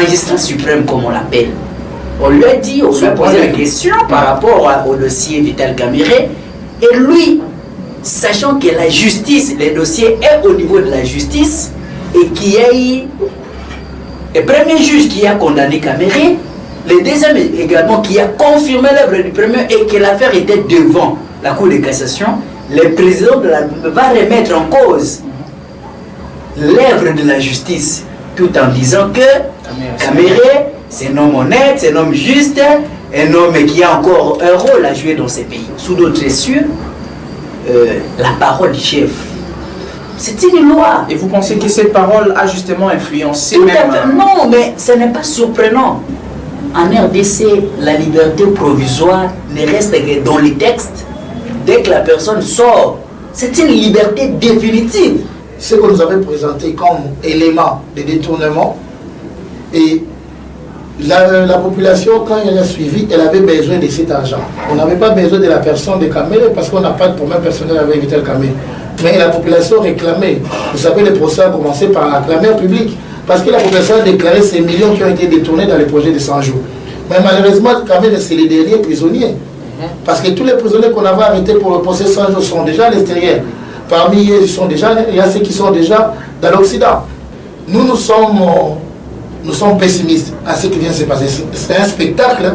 magistrat suprême, comme on l'appelle, on lui a dit, on lui a posé la question par rapport au dossier Vital Kamerhe, et lui, sachant que la justice, le dossier est au niveau de la justice, et qu'il y a eu le premier juge qui a condamné Kamerhe, le deuxième également qui a confirmé l'œuvre du premier et que l'affaire était devant la Cour de cassation, le président va remettre en cause l'œuvre de la justice, tout en disant que Kamerhe, c'est un homme honnête, c'est un homme juste, un homme qui a encore un rôle à jouer dans ces pays. Sous d'autres cieux, la parole du chef, c'est une loi. Et vous pensez que cette parole a justement influencé Non, mais ce n'est pas surprenant. En RDC, la liberté provisoire ne reste que dans les textes. Dès que la personne sort, c'est une liberté définitive. Ce que nous avons présenté comme élément de détournement, et la population, quand elle a suivi, elle avait besoin de cet argent. On n'avait pas besoin de la personne de Kamerhe parce qu'on n'a pas de problème personnel avec Vital Kamerhe. Mais la population réclamait. Vous savez, le procès a commencé par la clameur publique. Parce que la population a déclaré ces millions qui ont été détournés dans les projets de 100 jours. Mais malheureusement, Kamerhe, c'est les derniers prisonniers. Parce que tous les prisonniers qu'on avait arrêtés pour le procès 100 jours sont déjà à l'extérieur. Parmi eux, il y a ceux qui sont déjà dans l'Occident. Nous sommes pessimistes à ce qui vient de se passer. C'est un spectacle,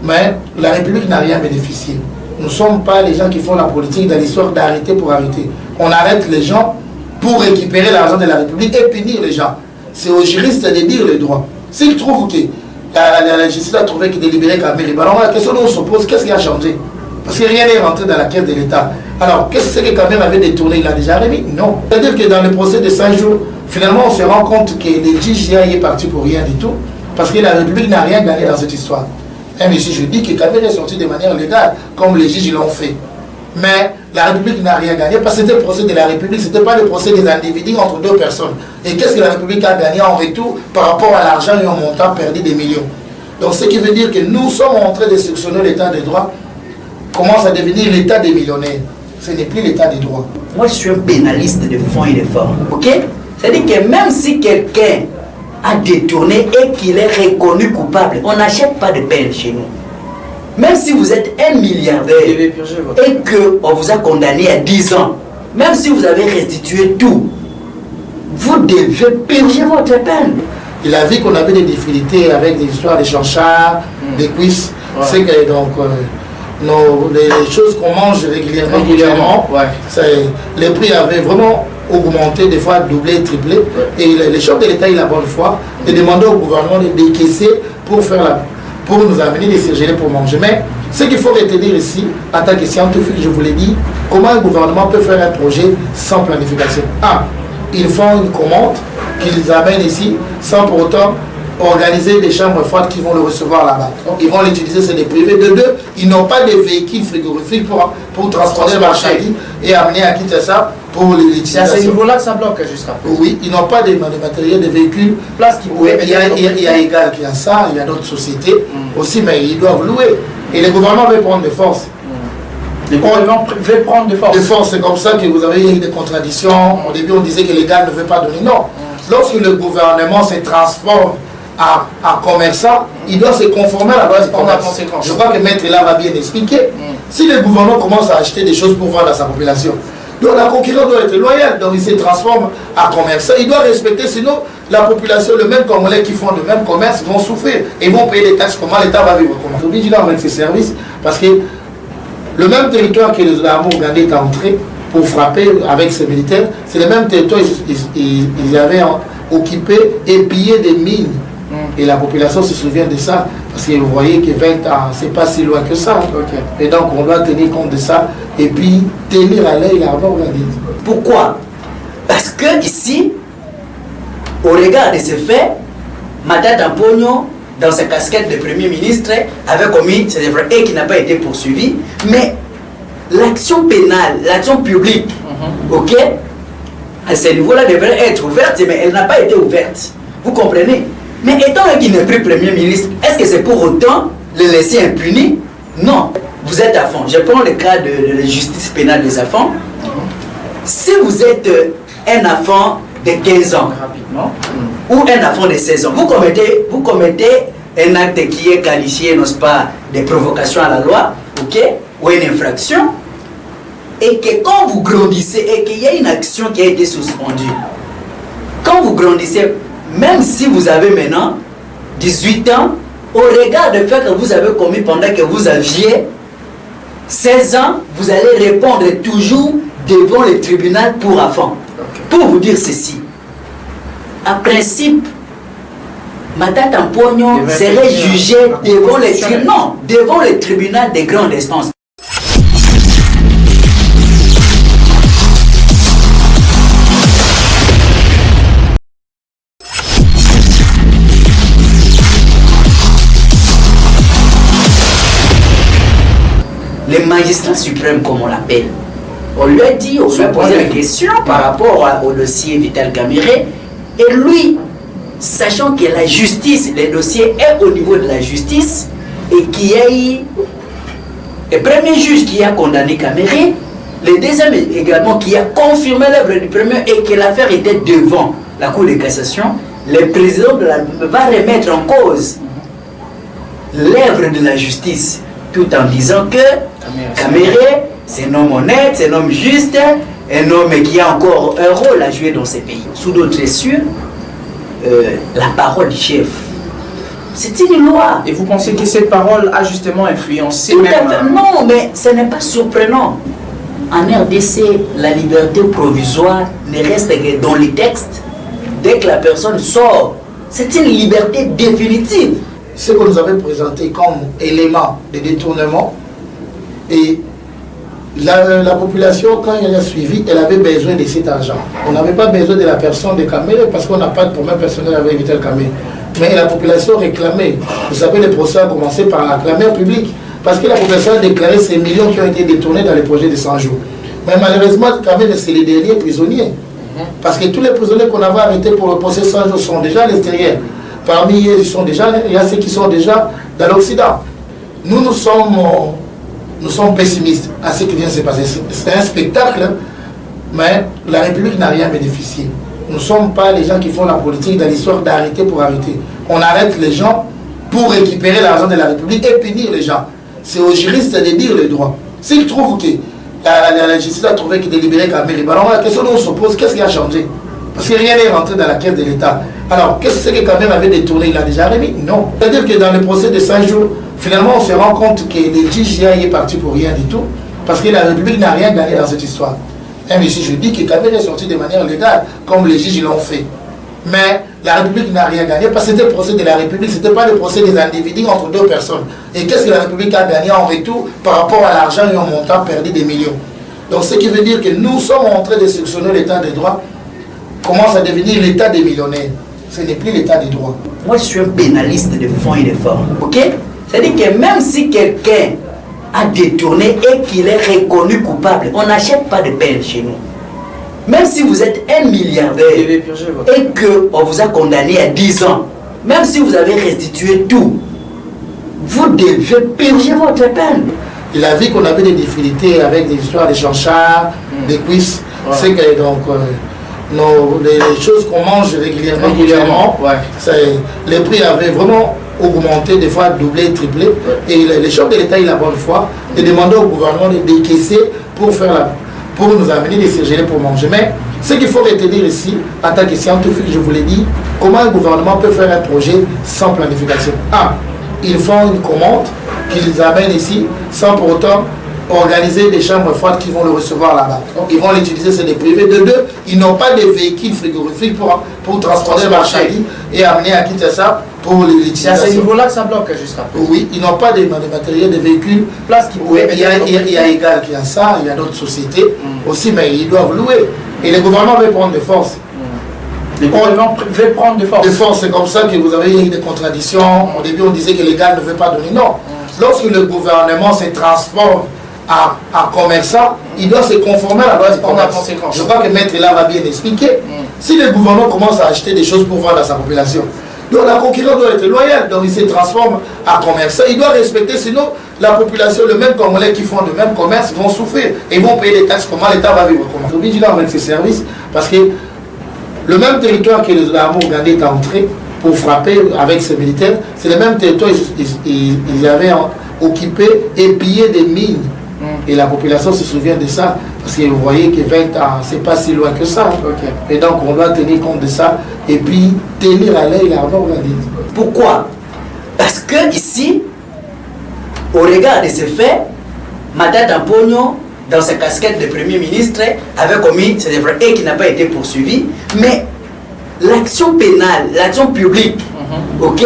mais la République n'a rien bénéficié. Nous ne sommes pas les gens qui font la politique dans l'histoire d'arrêter pour arrêter. On arrête les gens pour récupérer l'argent de la République et punir les gens. C'est aux juristes de dire le droit. S'ils trouvent que la justice a trouvé qu'il délibérait Kamerhe, alors la question qu'on se pose, qu'est-ce qui a changé? Parce que rien n'est rentré dans la caisse de l'État. Alors, qu'est-ce que Kamerhe avait détourné? Il a déjà remis? Non. C'est-à-dire que dans le procès de 5 jours, finalement, on se rend compte que le juge est parti pour rien du tout, parce que la République n'a rien gagné dans cette histoire. Même ici, je dis que Kamerhe est sorti de manière légale, comme les juges l'ont fait. Mais la République n'a rien gagné, parce que c'était le procès de la République, ce n'était pas le procès des individus entre deux personnes. Et qu'est-ce que la République a gagné en retour par rapport à l'argent et au montant perdu des millions? Donc, ce qui veut dire que nous sommes en train de sectionner l'état des droits, commence à devenir l'état des millionnaires. Ce n'est plus l'état des droits. Moi, je suis un pénaliste de fonds et de formes. Ok? C'est-à-dire que même si quelqu'un a détourné et qu'il est reconnu coupable, on n'achète pas de peine chez nous. Même si vous êtes un milliardaire et qu'on vous a condamné à 10 ans, même si vous avez restitué tout, vous devez purger votre peine. Il a vu qu'on avait des difficultés avec des histoires de chanchards, des cuisses. Ouais. C'est que donc les choses qu'on mange régulièrement, les prix avaient vraiment augmenté, des fois doublé, triplé. Et les chefs de l'État, il a bonne foi de demander au gouvernement de décaisser pour nous amener des surgelés pour manger. Mais ce qu'il faut retenir ici, en tant que scientifique, je vous l'ai dit, comment un gouvernement peut faire un projet sans planification. Ils font une commande qu'ils amènent ici sans pour autant organiser des chambres froides qui vont le recevoir là-bas. Ils vont l'utiliser, c'est des privés. De deux, ils n'ont pas de véhicules frigorifiques pour transporter les marchandises et amener à Kinshasa pour l'utilisation. C'est à ce niveau-là que ça bloque jusqu'à présent. Oui, ils n'ont pas de matériel, de véhicules. Il y a Égal qui a ça, il y a d'autres sociétés aussi, mais ils doivent louer. Et le gouvernement veut prendre des forces. Le gouvernement veut prendre de force. De force, c'est comme ça que vous avez eu des contradictions. Au début, on disait que l'Égal ne veut pas donner. Non. Lorsque le gouvernement se transforme en commerçant, il doit se conformer à la loi du commerce. Je crois que Maître là va bien expliquer. Si le gouvernement commence à acheter des choses pour vendre à sa population, donc la concurrence doit être loyale. Donc il se transforme en commerçant. Il doit respecter, sinon la population, le même Congolais qui font le même commerce, vont souffrir et vont payer des taxes. Comment l'État va vivre? Comment? Il est vigilant avec ses services, parce que le même territoire que les armées ougandais est entré pour frapper avec ses militaires, c'est le même territoire ils avaient occupé et pillé des mines. Et la population se souvient de ça, parce que vous voyez que 20 ans, c'est pas si loin que ça. Et donc on doit tenir compte de ça, et puis tenir à l'œil l'armée ougandais. Pourquoi? Parce que ici, au regard de ces faits, Matata Ponyo, dans sa casquette de Premier ministre, avait commis ces erreurs et qui n'a pas été poursuivi. Mais l'action pénale, l'action publique, ok, à ce niveau-là devrait être ouverte, mais elle n'a pas été ouverte. Vous comprenez? Mais étant qu'il n'est plus Premier ministre, est-ce que c'est pour autant le laisser impuni? Non. Vous êtes à fond. Je prends le cas de la justice pénale des enfants. Si vous êtes un enfant de 15 ans Rapidement. ou un enfant de 16 ans, vous commettez un acte qui est qualifié, n'est-ce pas, de provocation à la loi, ok, ou une infraction, et que quand vous grandissez et qu'il y a une action qui a été suspendue, quand vous grandissez, même si vous avez maintenant 18 ans, au regard du fait que vous avez commis pendant que vous aviez 16 ans, vous allez répondre toujours devant le tribunal pour enfants. Pour vous dire ceci, à principe, Matata Mpognon serait jugé devant le tribunal de grande instance. Le magistrat suprême, comme on l'appelle, on lui a dit, on lui a posé la question par rapport au dossier Vital Kamerhe, et lui, sachant que la justice, le dossier est au niveau de la justice, et qu'il y a eu le premier juge qui a condamné Kamerhe, le deuxième également qui a confirmé l'œuvre du premier et que l'affaire était devant la Cour de cassation, le président va remettre en cause l'œuvre de la justice, tout en disant que Kamerhe, c'est un homme honnête, c'est un homme juste, un homme qui a encore un rôle à jouer dans ces pays. Sous d'autres cieux, la parole du chef, c'est une loi. Et vous pensez que cette parole a justement influencé Non, mais ce n'est pas surprenant. En RDC, la liberté provisoire ne reste que dans les textes. Dès que la personne sort, c'est une liberté définitive. Ce que nous avons présenté comme élément de détournement, et la population, quand elle a suivi, elle avait besoin de cet argent. On n'avait pas besoin de la personne de Kamerhe parce qu'on n'a pas de problème personnel avec Vital Kamerhe. Mais la population réclamait. Vous savez, le procès a commencé par la clameur publique parce que la population a déclaré ces millions qui ont été détournés dans les projets de 100 jours. Mais malheureusement, Kamerhe, c'est les derniers prisonniers. Parce que tous les prisonniers qu'on avait arrêtés pour le procès 100 jours sont déjà à l'extérieur. Parmi eux, il y a ceux qui sont déjà dans l'Occident. Nous sommes pessimistes à ce qui vient de se passer. C'est un spectacle, mais la République n'a rien bénéficié. Nous ne sommes pas les gens qui font la politique dans l'histoire d'arrêter pour arrêter. On arrête les gens pour récupérer l'argent de la République et punir les gens. C'est aux juristes de dire le droit. S'ils trouvent que la justice a trouvé qu'il délibérait Kamerhe, alors la question qu'on se pose, qu'est-ce qui a changé? Parce que rien n'est rentré dans la caisse de l'État. Alors, qu'est-ce que Kamerhe avait détourné? Il a déjà remis? Non. C'est-à-dire que dans le procès de 5 jours, finalement, on se rend compte que le juge est parti pour rien du tout, parce que la République n'a rien gagné dans cette histoire. Même ici, je dis que Kamerhe est sorti de manière légale, comme les juges l'ont fait. Mais la République n'a rien gagné, parce que c'était le procès de la République, ce n'était pas le procès des individus entre deux personnes. Et qu'est-ce que la République a gagné en retour par rapport à l'argent et au montant perdu des millions? Donc, ce qui veut dire que nous sommes en train de sectionner l'état des droits, commence à devenir l'état des millionnaires. Ce n'est plus l'état des droits. Moi, je suis un pénaliste de fond et de forme. Ok? C'est-à-dire que même si quelqu'un a détourné et qu'il est reconnu coupable, on n'achète pas de peine chez nous. Même si vous êtes un milliardaire et qu'on vous a condamné à 10 ans, même si vous avez restitué tout, vous devez purger votre peine. Il a vu qu'on avait des difficultés avec des histoires de chanchards, des cuisses. Ouais. C'est que donc les choses qu'on mange régulièrement les prix avaient vraiment augmenté, des fois doublé, triplé. Et les chefs de l'État, il a bonne foi de demander au gouvernement de décaisser pour nous amener des surgelés pour manger. Mais ce qu'il faut retenir ici, en tant que scientifique, je vous l'ai dit, comment un gouvernement peut faire un projet sans planification. Ils font une commande qu'ils amènent ici sans pour autant organiser des chambres froides qui vont le recevoir là-bas. Ils vont l'utiliser, c'est des privés. De deux, ils n'ont pas de véhicules frigorifiques pour transporter les marchandises et amener à Kinshasa pour l'utilisation. C'est à ce niveau-là que ça bloque jusqu'à présent. Oui, ils n'ont pas de matériel, de véhicules. Il y a Égal qui a ça, il y a d'autres sociétés aussi, mais ils doivent louer. Et le gouvernement veut prendre de force. Le gouvernement veut prendre de force. De force, c'est comme ça que vous avez eu des contradictions. Au début, on disait que l'Égal ne veut pas donner. Non. Lorsque le gouvernement se transforme en commerçant, il doit se conformer à la loi du commerce. Je crois que Maître là va bien expliquer. Si le gouvernement commence à acheter des choses pour vendre à sa population, donc la concurrence doit être loyale, donc il se transforme en commerçant. Il doit respecter, sinon la population, le même Congolais qui font le même commerce, vont souffrir et vont payer des taxes. Comment l'État va vivre? Comment? Nous sommes vigilants avec ces services parce que Le même territoire que les armées ougandais est entré pour frapper avec ces militaires, c'est le même territoire ils avaient occupé et pillé des mines. Et la population se souvient de ça, parce que vous voyez que 20 ans, c'est pas si loin que ça. Et donc on doit tenir compte de ça, et puis tenir à l'œil l'armée ougandaise. Pourquoi? Parce que ici, au regard de ces faits, Matata Ponyo, dans sa casquette de Premier ministre, avait commis ces erreurs et qui n'a pas été poursuivi. Mais l'action pénale, l'action publique, ok,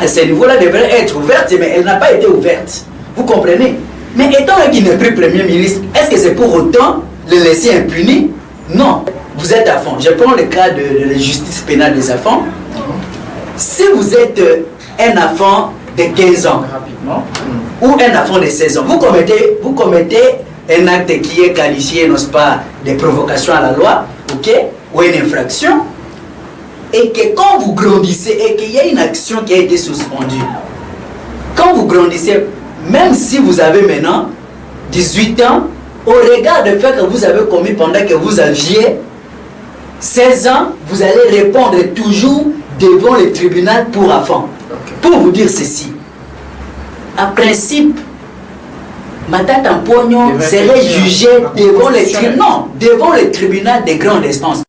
à ce niveau-là devrait être ouverte, mais elle n'a pas été ouverte. Vous comprenez? Mais étant qu'il n'est plus Premier ministre, est-ce que c'est pour autant le laisser impuni? Non. Vous êtes à fond. Je prends le cas de la justice pénale des enfants. Si vous êtes un enfant de 15 ans, ou un enfant de 16 ans, vous commettez un acte qui est qualifié, n'est-ce pas, de provocation à la loi, ok, ou une infraction, et que quand vous grandissez et qu'il y a une action qui a été suspendue, quand vous grandissez, même si vous avez maintenant 18 ans, au regard du fait que vous avez commis pendant que vous aviez 16 ans, vous allez répondre toujours devant le tribunal pour enfants. Pour vous dire ceci, en principe, Matata Ponyo serait jugé devant le tribunal de grande instance.